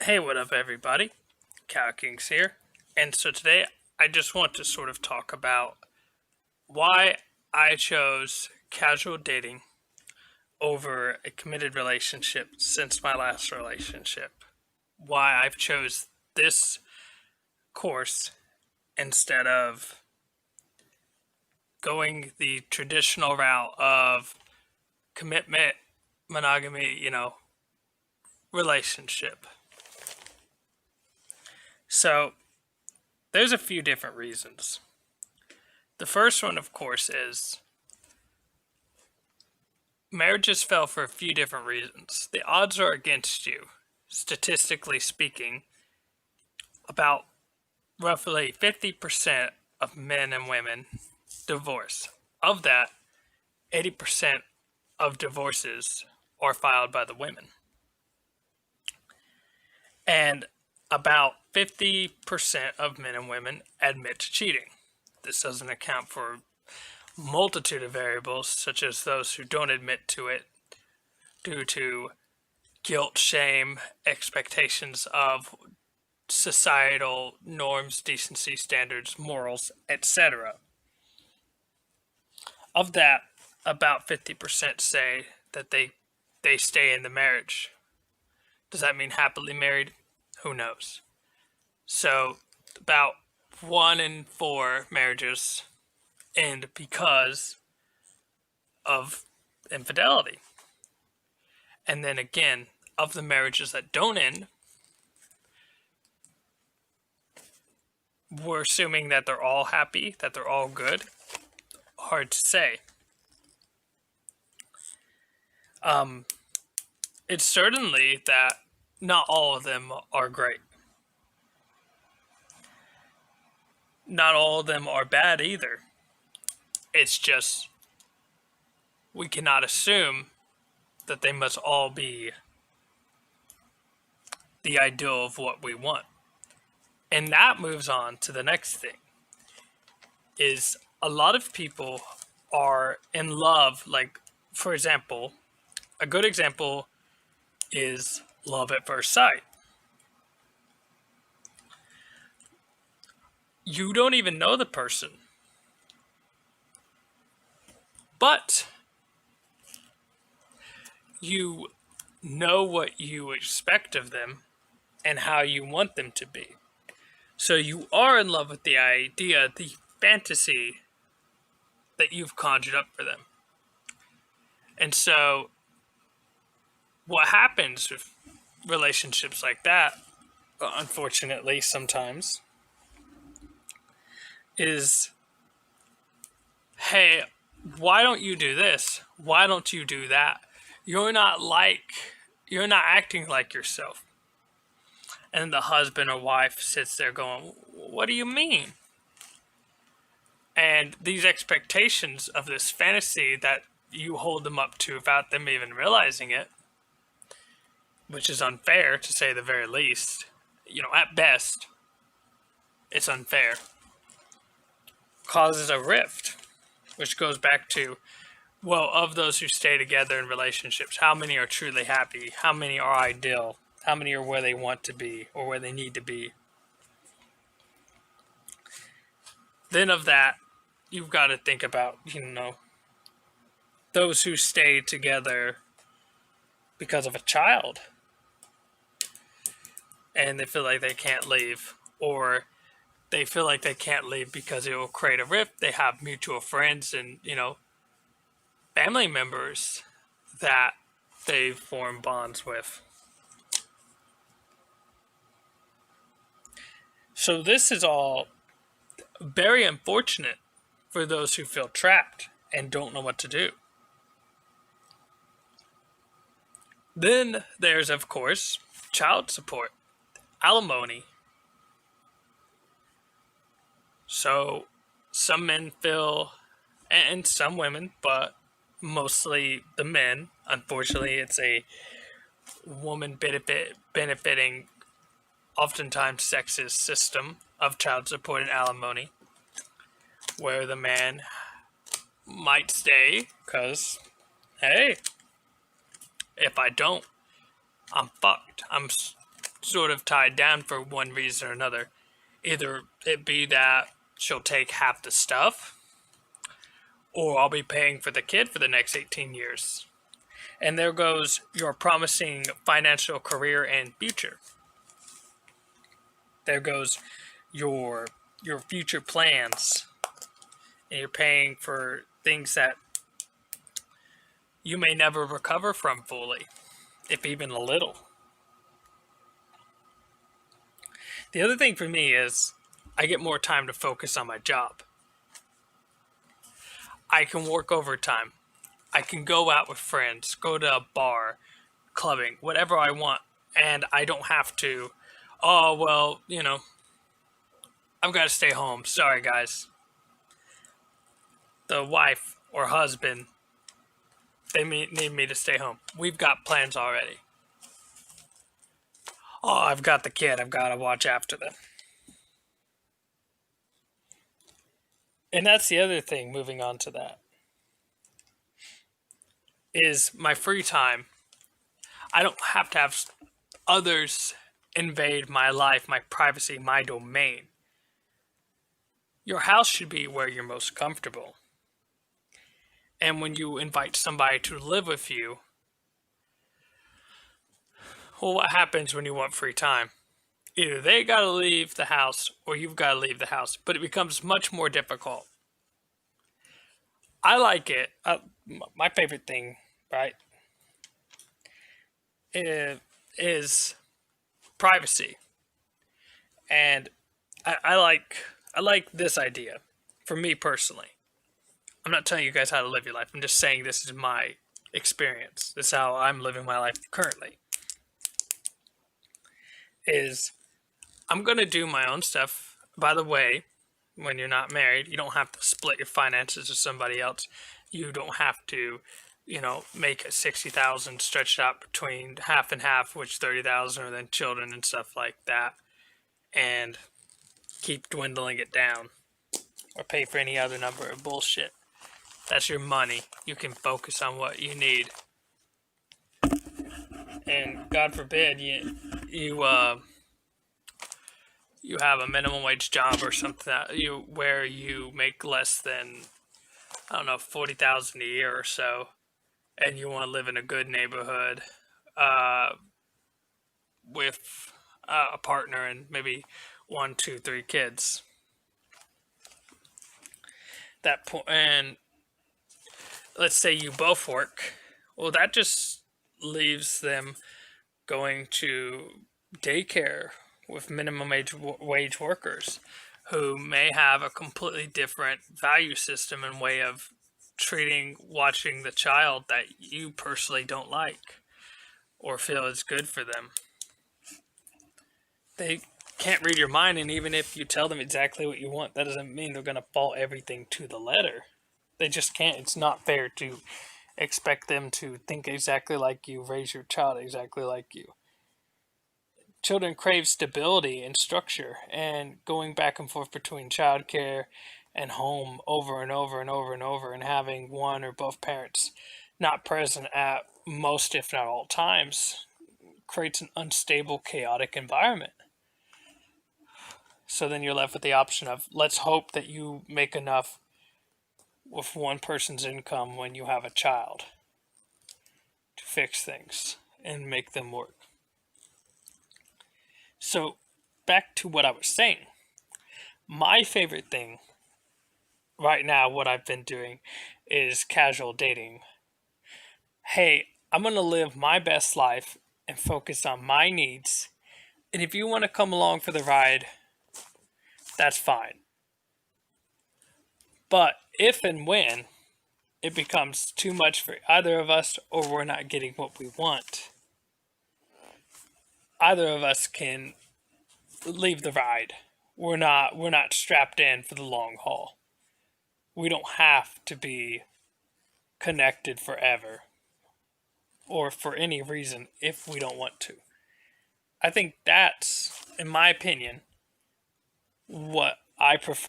Hey, what up, everybody? Cow Kings here. And so today I just want to sort of talk about why I chose casual dating over a committed relationship since my last relationship. Why I've chose this course instead of going the traditional route of commitment, monogamy, relationship. So there's a few different reasons. The first one, of course, is marriages fail for a few different reasons. The odds are against you, statistically speaking. About roughly 50% of men and women divorce. Of that, 80% of divorces are filed by the women. And about 50% of men and women admit to cheating. This doesn't account for multitude of variables, such as those who don't admit to it due to guilt, shame, expectations of societal norms, decency, standards, morals, etc. Of that, about 50% say that they stay in the marriage. Does that mean happily married? Who knows? So, about 1 in 4 marriages end because of infidelity. And then again, of the marriages that don't end, we're assuming that they're all happy, that they're all good. Hard to say. It's certainly that not all of them are great. Not all of them are bad either. It's just we cannot assume that they must all be the ideal of what we want. And that moves on to the next thing. Is a lot of people are in love, like, for example, a good example is love at first sight. You don't even know the person, but you know what you expect of them and how you want them to be. So you are in love with the idea, the fantasy that you've conjured up for them. And so what happens with relationships like that, unfortunately, sometimes, is, hey, why don't you do this? Why don't you do that? You're not acting like yourself. And the husband or wife sits there going, what do you mean? And these expectations of this fantasy that you hold them up to without them even realizing it, which is unfair to say the very least, at best, it's unfair, causes a rift, which goes back to, well, of those who stay together in relationships, how many are truly happy? How many are ideal? How many are where they want to be or where they need to be? Then of that, you've got to think about, those who stay together because of a child and they feel like they can't leave, or they feel like they can't leave because it will create a rift. They have mutual friends and, family members that they form bonds with. So this is all very unfortunate for those who feel trapped and don't know what to do. Then there's, of course, child support, alimony. So some men feel, and some women, but mostly the men, unfortunately, it's a woman benefiting, oftentimes sexist system of child support and alimony, where the man might stay because, hey, if I don't, I'm fucked. sort of tied down for one reason or another. Either it be that she'll take half the stuff, or I'll be paying for the kid for the next 18 years. And there goes your promising financial career and future. There goes your future plans. And you're paying for things that you may never recover from fully, if even a little. The other thing for me is I get more time to focus on my job. I can work overtime. I can go out with friends, go to a bar, clubbing, whatever I want. And I don't have to, oh, well, I've got to stay home. Sorry, guys. The wife or husband, they need me to stay home. We've got plans already. Oh, I've got the kid. I've got to watch after them. And that's the other thing, moving on to that, is my free time. I don't have to have others invade my life, my privacy, my domain. Your house should be where you're most comfortable. And when you invite somebody to live with you, well, what happens when you want free time? Either they got to leave the house or you've got to leave the house, but it becomes much more difficult. I like it. My favorite thing, right, is privacy. And I like this idea for me personally. I'm not telling you guys how to live your life. I'm just saying this is my experience. This is how I'm living my life currently. Is I'm going to do my own stuff. By the way, when you're not married, you don't have to split your finances with somebody else. You don't have to, make a 60,000 stretched out between half and half, which 30,000 are then children and stuff like that, and keep dwindling it down or pay for any other number of bullshit. That's your money. You can focus on what you need. And God forbid you have a minimum wage job or something where you make less than, I don't know, 40,000 a year or so, and you want to live in a good neighborhood with a partner and maybe 1, 2, 3 kids. And let's say you both work. Well, that just leaves them going to daycare with minimum wage workers who may have a completely different value system and way of watching the child that you personally don't like or feel is good for them. They can't read your mind, and even if you tell them exactly what you want, that doesn't mean they're going to follow everything to the letter. They just can't. It's not fair to expect them to think exactly like you, raise your child exactly like you. Children crave stability and structure, and going back and forth between childcare and home over and over and over and over, and having one or both parents not present at most, if not all times, creates an unstable, chaotic environment. So then you're left with the option of, let's hope that you make enough with one person's income when you have a child to fix things and make them work. So back to what I was saying. My favorite thing right now, what I've been doing, is casual dating. Hey, I'm going to live my best life and focus on my needs. And if you want to come along for the ride, that's fine. But if and when it becomes too much for either of us, or we're not getting what we want, either of us can leave the ride. We're not strapped in for the long haul. We don't have to be connected forever or for any reason if we don't want to. I think that's, in my opinion, what I prefer.